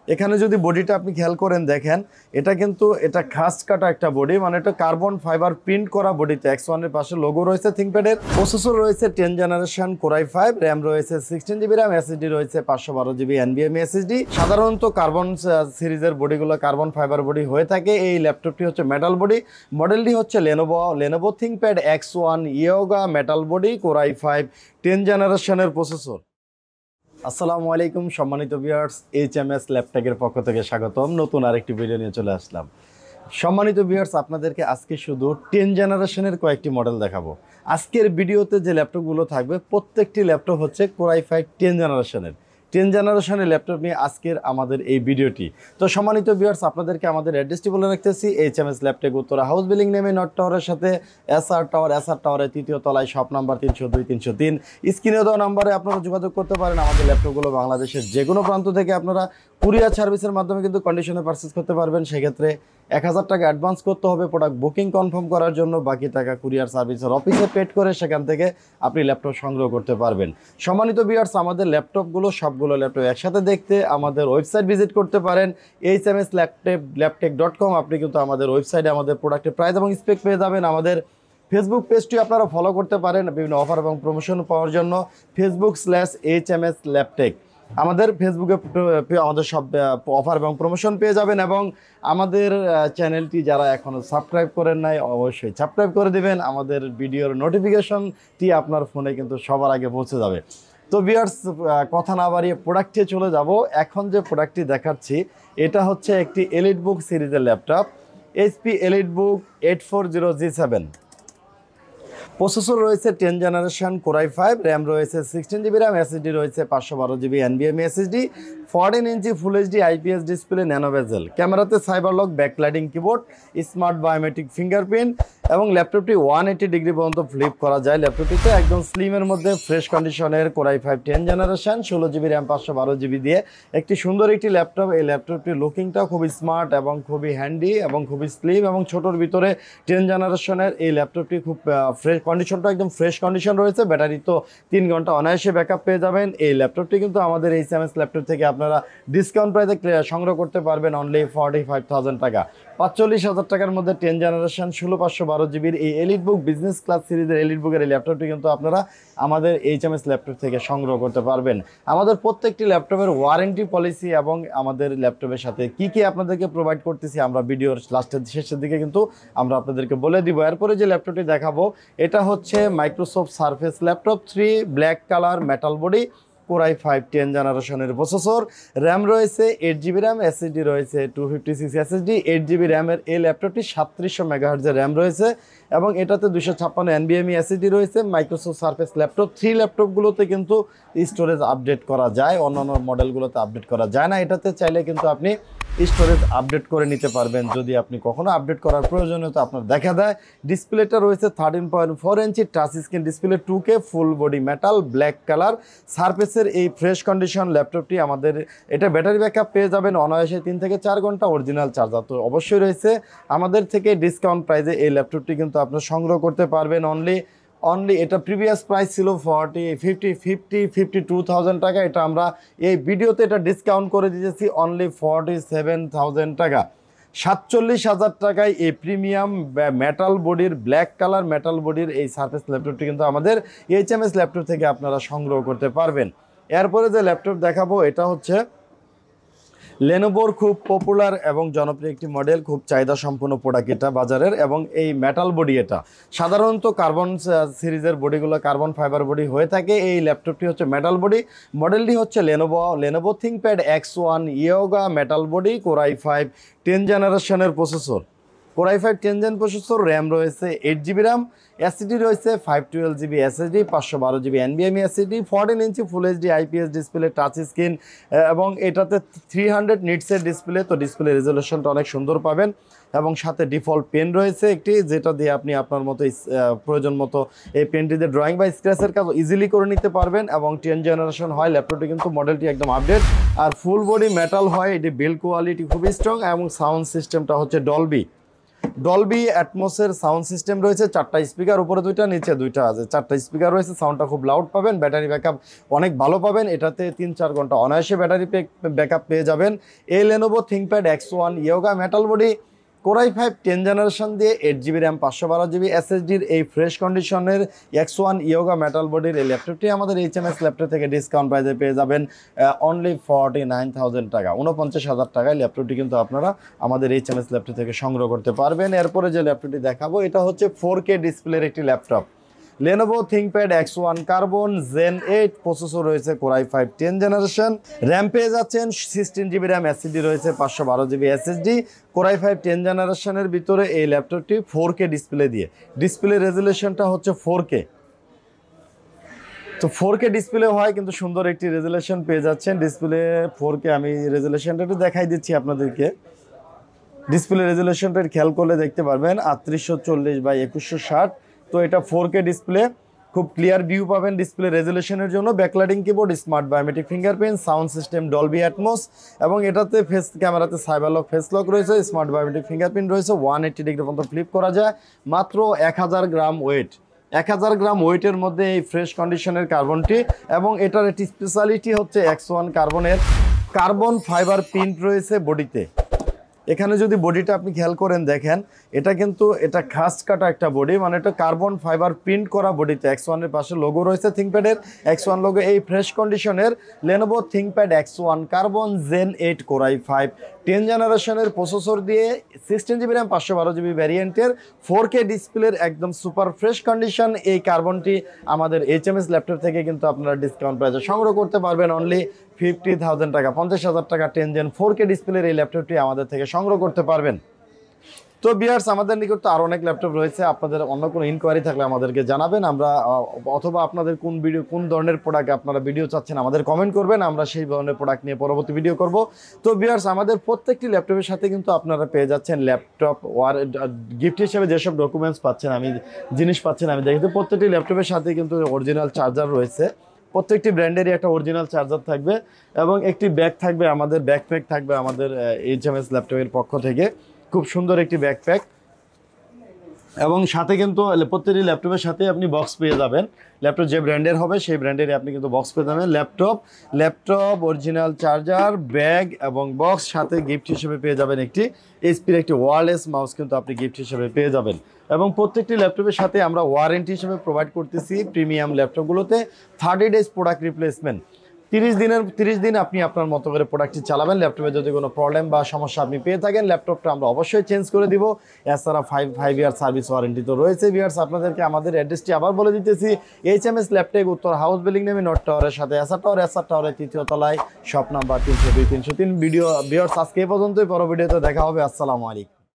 এখানে যদি বডিটা আপনি খেয়াল করেন দেখেন, এটা কিন্তু এটা খাস কাটা একটা বডি, মানে এটা কার্বন ফাইবার প্রিন্ট করা বডিতে X1 এর পাশে লোগো রয়েছে থিংকপ্যাডের। প্রসেসর রয়েছে 10 জেনারেশন Core i5, র্যাম রয়েছে 16 জিবি র্যাম, এসএসডি রয়েছে 512 জিবি NVMe এসএসডি। সাধারণত কার্বন সিরিজের বডিগুলো কার্বন ফাইবার বডি হয়ে থাকে। এই ল্যাপটপটি হচ্ছে মেটাল বডি, মডেলটি হচ্ছে Lenovo ThinkPad X1 Yoga metal body, Core i5 10 জেনারেশনের প্রসেসর। আসসালামু আলাইকুম সম্মানিত ভিউয়ার্স, HMS ল্যাপটেকের পক্ষ থেকে স্বাগতম। নতুন আরেকটি ভিডিও নিয়ে চলে আসলাম। সম্মানিত ভিউয়ার্স, আপনাদেরকে আজকে শুধু 10 জেনারেশনের কয়েকটি মডেল দেখাবো। আজকের ভিডিওতে যে ল্যাপটপগুলো থাকবে প্রত্যেকটি ল্যাপটপ হচ্ছে Core i5 10 জেনারেশনের ল্যাপটপ নিয়ে আজকের আমাদের এই ভিডিওটি। তো সম্মানিত ভিউয়ার্স, আপনাদেরকে আমাদের অ্যাড্রেসটি বলে রাখতেছি। HMS ল্যাপটেক উত্তরা হাউস বিল্ডিং নেমে নর্থ টাওয়ারের সাথে এসআর টাওয়ারের 3য় তলায় শপ নাম্বার 302-303। স্ক্রিনে দেওয়া নাম্বারে আপনারা যোগাযোগ করতে পারেন। আমাদের ল্যাপটপগুলো বাংলাদেশের যে কোনো প্রান্ত থেকে আপনারা কুরিয়ার সার্ভিসের মাধ্যমে কিন্তু কন্ডিশনে পারচেজ করতে পারবেন। সেক্ষেত্রে 1000 টাকা অ্যাডভান্স করতে হবে প্রোডাক্ট বুকিং কনফার্ম করার জন্য। বাকি টাকা কুরিয়ার সার্ভিসের অফিসে পেড করে সেখান থেকে আপনি ল্যাপটপ সংগ্রহ করতে পারবেন। সম্মানিত ভিউয়ার্স, আমাদের ল্যাপটপগুলো সবগুলো ল্যাপটপ একসাথে দেখতে আমাদের ওয়েবসাইট ভিজিট করতে পারেন hmslaptop.com। আপনি কিন্তু আমাদের ওয়েবসাইটে আমাদের প্রোডাক্টের প্রাইস এবং স্পেক পেয়ে যাবেন। আমাদের ফেসবুক পেজটি আপনারা ফলো করতে পারেন বিভিন্ন অফার এবং প্রমোশন পাওয়ার জন্য, Facebook/HMS ল্যাপটেক। আমাদের ফেসবুকে আমাদের সব অফার এবং প্রমোশন পেয়ে যাবেন। এবং আমাদের চ্যানেলটি যারা এখনও সাবস্ক্রাইব করেন নাই অবশ্যই সাবস্ক্রাইব করে দেবেন। আমাদের ভিডিওর নোটিফিকেশনটি আপনার ফোনে কিন্তু সবার আগে পৌঁছে যাবে। তো ভিউয়ার্স, কথা না বাড়িয়ে প্রোডাক্টে চলে যাব। এখন যে প্রোডাক্টটি দেখাচ্ছি এটা হচ্ছে একটি এলিটবুক সিরিজের laptop, HP EliteBook 840G7। Processor রয়েছে 10 জেনারেশন Core i5, র্যাম রয়েছে 16 জিবি র্যাম, এসএসডি রয়েছে 512 GB NVMe SSD, 14 inch full HD IPS display, nano bezel, ক্যামেরাতে cyberlock, backlighting keyboard, smart biometric fingerprint এবং ল্যাপটপটি 180 ডিগ্রি পর্যন্ত ফ্লিপ করা যায়। ল্যাপটপটিতে একদম স্লিমের মধ্যে ফ্রেশ কন্ডিশনের Core i5 10 generation 16 GB RAM 512 GB দিয়ে একটি সুন্দর একটি ল্যাপটপ। এই ল্যাপটপটির লুকিংটাও খুবই স্মার্ট এবং খুবই হ্যান্ডি এবং খুবই স্লিম এবং ছোটোর ভিতরে 10 জেনারেশনের এই ল্যাপটপটি খুব ফ্রেশ কন্ডিশনটা একদম ফ্রেশ কন্ডিশন রয়েছে। ব্যাটারি তো 3 ঘন্টা অনায়াসে ব্যাকআপ পেয়ে যাবেন। এই ল্যাপটপটি কিন্তু আমাদের HMS ল্যাপটপ থেকে আপনারা ডিসকাউন্ট প্রাইসে সংগ্রহ করতে পারবেন অনলি 45,000 টাকা। 45,000 টাকার মধ্যে 10 জেনারেশন 16/512 জিবির এই এলিটবুক বিজনেস ক্লাস সিরিজের এলিটবুকের এই ল্যাপটপটি কিন্তু আপনারা আমাদের HMS ল্যাপটপ থেকে সংগ্রহ করতে পারবেন। আমাদের প্রত্যেকটি ল্যাপটপের ওয়ারেন্টি পলিসি এবং আমাদের ল্যাপটপের সাথে কি কি আপনাদেরকে প্রোভাইড করতেছি আমরা ভিডিওর শেষের দিকে কিন্তু আমরা আপনাদেরকে বলে দিব। এরপরে যে ল্যাপটপটি দেখাবো এটা হচ্ছে Microsoft surface laptop 3, black colour, metal body, Core i5 10 জেনারেশনের প্রসেসর, র্যাম রয়েছে 8 জিবি র্যাম, এসএসডি রয়েছে 256 এসএসডি। 8 জিবি র্যামের এই ল্যাপটপটি 3700 মেগাহার্জের র্যাম রয়েছে এবং এটাতে 256 NVMe এসএসডি রয়েছে। মাইক্রোসফট সারফেস ল্যাপটপ 3 ল্যাপটপগুলোতে কিন্তু স্টোরেজ আপডেট করা যায়, অন্যান্য মডেলগুলোতে আপডেট করা যায় না। এটাতে চাইলে কিন্তু আপনি স্টোরেজ আপডেট করে নিতে পারবেন যদি আপনি কখনো আপডেট করার প্রয়োজনীয়তা আপনার দেখা দেয়। ডিসপ্লেটা রয়েছে 13.4 ইঞ্চি touch screen display, 2K full body metal, black colour. সারফেসের এই ফ্রেশ কন্ডিশন ল্যাপটপটি আমাদের এটা ব্যাটারি ব্যাকআপ পেয়ে যাবেন অনায়াসে 3 থেকে 4 ঘন্টা। অরিজিনাল চার্জার তো অবশ্যই রয়েছে। আমাদের থেকে ডিসকাউন্ট প্রাইসে এই ল্যাপটপটি কিন্তু আপনার সংগ্রহ করতে পারবেন অনলি এটা প্রিভিয়াস প্রাইস ছিল 52,000 টাকা। এটা আমরা এই ভিডিওতে এটা ডিসকাউন্ট করে দিয়েছি অনলি 47,000 টাকা। 47,000 টাকায় এই প্রিমিয়াম মেটাল বডির ব্ল্যাক কালার মেটাল বডির এই সারফেস ল্যাপটপটি কিন্তু আমাদের HMS ল্যাপটপ থেকে আপনারা সংগ্রহ করতে পারবেন। এরপরে যে ল্যাপটপ দেখাবো এটা হচ্ছে লেনোভোর খুব পপুলার এবং জনপ্রিয় একটি মডেল, খুব চাহিদা সম্পন্ন প্রোডাক্ট এটা বাজারের। এবং এই মেটাল বডি এটা সাধারণত কার্বন সিরিজের বডিগুলো কার্বন ফাইবার বডি হয়ে থাকে। এই ল্যাপটপটি হচ্ছে মেটাল বডি, মডেলটি হচ্ছে Lenovo ThinkPad X1 Yoga metal body, Core i5 10 জেনারেশনের processor, Core i5 10 gen processor, RAM রয়েছে 8 জিবি র্যাম, এসএসডি রয়েছে 512 GB SSD, 512 GB NVMe SSD, 14 inch full HD IPS display, touch screen এবং এটাতে 300 নিটসের display. তো display রেজলিউশনটা অনেক সুন্দর পাবেন এবং সাথে ডিফল্ট পেন রয়েছে একটি, যেটা দিয়ে আপনি আপনার মতো প্রয়োজন মতো এই পেনটি দিয়ে ড্রয়িং বা স্ক্র্যাচের কাজ ইজিলি করে নিতে পারবেন। এবং 10 জেনারেশন হয় ল্যাপটপটি কিন্তু মডেলটি একদম আপডেট আর ফুল বডি মেটাল হয়। এটি বিল্ড কোয়ালিটি খুবই স্ট্রং এবং সাউন্ড সিস্টেমটা হচ্ছে ডলবি। ডলবি অ্যাটমসের সাউন্ড সিস্টেম রয়েছে, 4টা স্পিকার, উপরে 2টা নিচে 2টা আছে, 4টা স্পিকার রয়েছে। সাউন্ডটা খুব লাউড পাবেন, ব্যাটারি ব্যাকআপ অনেক ভালো পাবেন, এটাতে 3-4 ঘন্টা অনায়াসে ব্যাটারি ব্যাকআপ পেয়ে যাবেন। এই Lenovo ThinkPad X1 yoga metal body Core i5 10 generation দিয়ে 8GB র্যাম 512GB SSDর এই ফ্রেশ কন্ডিশনের X1 ইয়োগা মেটাল বডির এই ল্যাপটপটি আমাদের HMS ল্যাপটপ থেকে ডিসকাউন্ট প্রাইসে পেয়ে যাবেন অনলি 49,000 টাকা, 49,000 টাকায় ল্যাপটপটি কিন্তু আপনারা আমাদের HMS ল্যাপটপ থেকে সংগ্রহ করতে পারবেন। এরপরে যে ল্যাপটপটি দেখাবো এটা হচ্ছে 4K ডিসপ্লের একটি laptop, Lenovo ThinkPad X1 carbon Zen 8, processor রয়েছে Core i5 10 জেনারেশন, র্যাম পেয়ে যাচ্ছেন 16GB র্যাম, SSD রয়েছে 512GB SSD। Core i5 10 জেনারেশনের ভিতরে এই ল্যাপটপটি 4K ডিসপ্লে দিয়ে, ডিসপ্লে রেজুলেশনটা হচ্ছে 4K। তো 4K ডিসপ্লে হয় কিন্তু সুন্দর একটি রেজুলেশন পেয়ে যাচ্ছেন। ডিসপ্লে 4K, আমি রেজুলেশনটা একটু দেখাই দিচ্ছি আপনাদেরকে। ডিসপ্লে রেজুলেশনটা খেয়াল করলে দেখতে পারবেন 3840x2160। তো এটা 4K ডিসপ্লে, খুব ক্লিয়ার ভিউ পাবেন ডিসপ্লে রেজুলেশনের জন্য। Backlighting keyboard, smart biometric fingerprint, sound system Dolby atoms, এবং এটাতে ফেস ক্যামেরাতে সাইবার লক ফেস লক রয়েছে, স্মার্ট বায়োমেট্রিক ফিঙ্গারপ্রিন্ট রয়েছে, 180 ডিগ্রি পর্যন্ত ফ্লিপ করা যায়। মাত্র 1000 গ্রাম ওয়েট, 1000 গ্রাম ওয়েটের মধ্যে এই ফ্রেশ কন্ডিশনের কার্বনটি, এবং এটার একটি স্পেশালিটি হচ্ছে X1 কার্বনের কার্বন ফাইবার প্রিন্ট রয়েছে বডিতে। এখানে যদি বডিটা আপনি খেয়াল করেন দেখেন, এটা কিন্তু এটা খাস কাটা একটা বডি, মানে এটা কার্বন ফাইবার প্রিন্ট করা বডিতে। X1 এর পাশে লোগো রয়েছে থিঙ্কপ্যাডের, X1 লোগো। এই ফ্রেশ কন্ডিশনের Lenovo ThinkPad X1 carbon Zen 8 Core i5 10 জেনারেশনের প্রসেসর দিয়ে 16GB র্যাম 512GB ভ্যারিয়েন্টের 4K ডিসপ্লের একদম সুপার ফ্রেশ কন্ডিশন এই কার্বনটি আমাদের HMS ল্যাপটপ থেকে কিন্তু আপনারা ডিসকাউন্ট প্রাইসে সংগ্রহ করতে পারবেন অনলি 50,000 টাকা, 50,000 টাকা 10 জেন 4K ডিসপ্লের এই ল্যাপটপটি আমাদের থেকে সংগ্রহ করতে পারবেন। তো ভিউয়ার্স, আমাদের নিকট তো আরও অনেক ল্যাপটপ রয়েছে, আপনাদের অন্য কোনো ইনকোয়ারি থাকলে আমাদেরকে জানাবেন। আমরা অথবা আপনাদের কোন ধরনের প্রোডাক্ট আপনারা ভিডিও চাচ্ছেন আমাদের কমেন্ট করবেন, আমরা সেই ধরনের প্রোডাক্ট নিয়ে পরবর্তী ভিডিও করব। তো ভিউয়ার্স, আমাদের প্রত্যেকটি ল্যাপটপের সাথে কিন্তু আপনারা পেয়ে যাচ্ছেন ল্যাপটপ গিফট হিসেবে যেসব ডকুমেন্টস পাচ্ছেন, জিনিস পাচ্ছেন আমি দেখি। তো প্রত্যেকটি ল্যাপটপের সাথে কিন্তু অরিজিনাল চার্জার রয়েছে, প্রত্যেকটি ব্র্যান্ডেরই একটা অরিজিনাল চার্জার থাকবে, এবং একটি ব্যাগ থাকবে, আমাদের ব্যাকপ্যাক থাকবে আমাদের HMS ল্যাপটপের পক্ষ থেকে, খুব সুন্দর একটি ব্যাকপ্যাক। এবং সাথে কিন্তু প্রত্যেকটি ল্যাপটপের সাথে আপনি বক্স পেয়ে যাবেন, ল্যাপটপ যে ব্র্যান্ডের হবে সেই ব্র্যান্ডেরই আপনি কিন্তু বক্স পেয়ে যাবেন। ল্যাপটপ অরিজিনাল চার্জার, ব্যাগ এবং বক্স, সাথে গিফট হিসেবে পেয়ে যাবেন একটি HP-র একটি ওয়্যারলেস মাউস কিন্তু আপনি গিফট হিসেবে পেয়ে যাবেন। এবং প্রত্যেকটি ল্যাপটপের সাথে আমরা ওয়ারেন্টি হিসেবে প্রোভাইড করতেছি প্রিমিয়াম ল্যাপটপগুলোতে 30 ডেজ প্রোডাক্ট রিপ্লেসমেন্ট। 30 দিন আপনি আপনার মতো করে প্রোডাক্টটি চালাবেন। ল্যাপটপে যদি কোনো প্রবলেম বা সমস্যা আপনি পেয়ে থাকেন, ল্যাপটপটা আমরা অবশ্যই চেঞ্জ করে দিব। এছাড়া 5 ইয়ার সার্ভিস ওয়ারেন্টি তো রয়েছে। ভিউয়ার্স, আপনাদেরকে আমাদের অ্যাড্রেসটি আবার বলে দিতেছি, HMS ল্যাপটপ, উত্তর হাউস বিল্ডিং নেমে নর্থ টাওয়ারের সাথে এসআর টাওয়ারের 3য় তলায়, শপ নাম্বার 302-303। ভিউয়ার্স, আজকে এই পর্যন্তই, পরের ভিডিওতে দেখা হবে। আসসালামু আলাইকুম।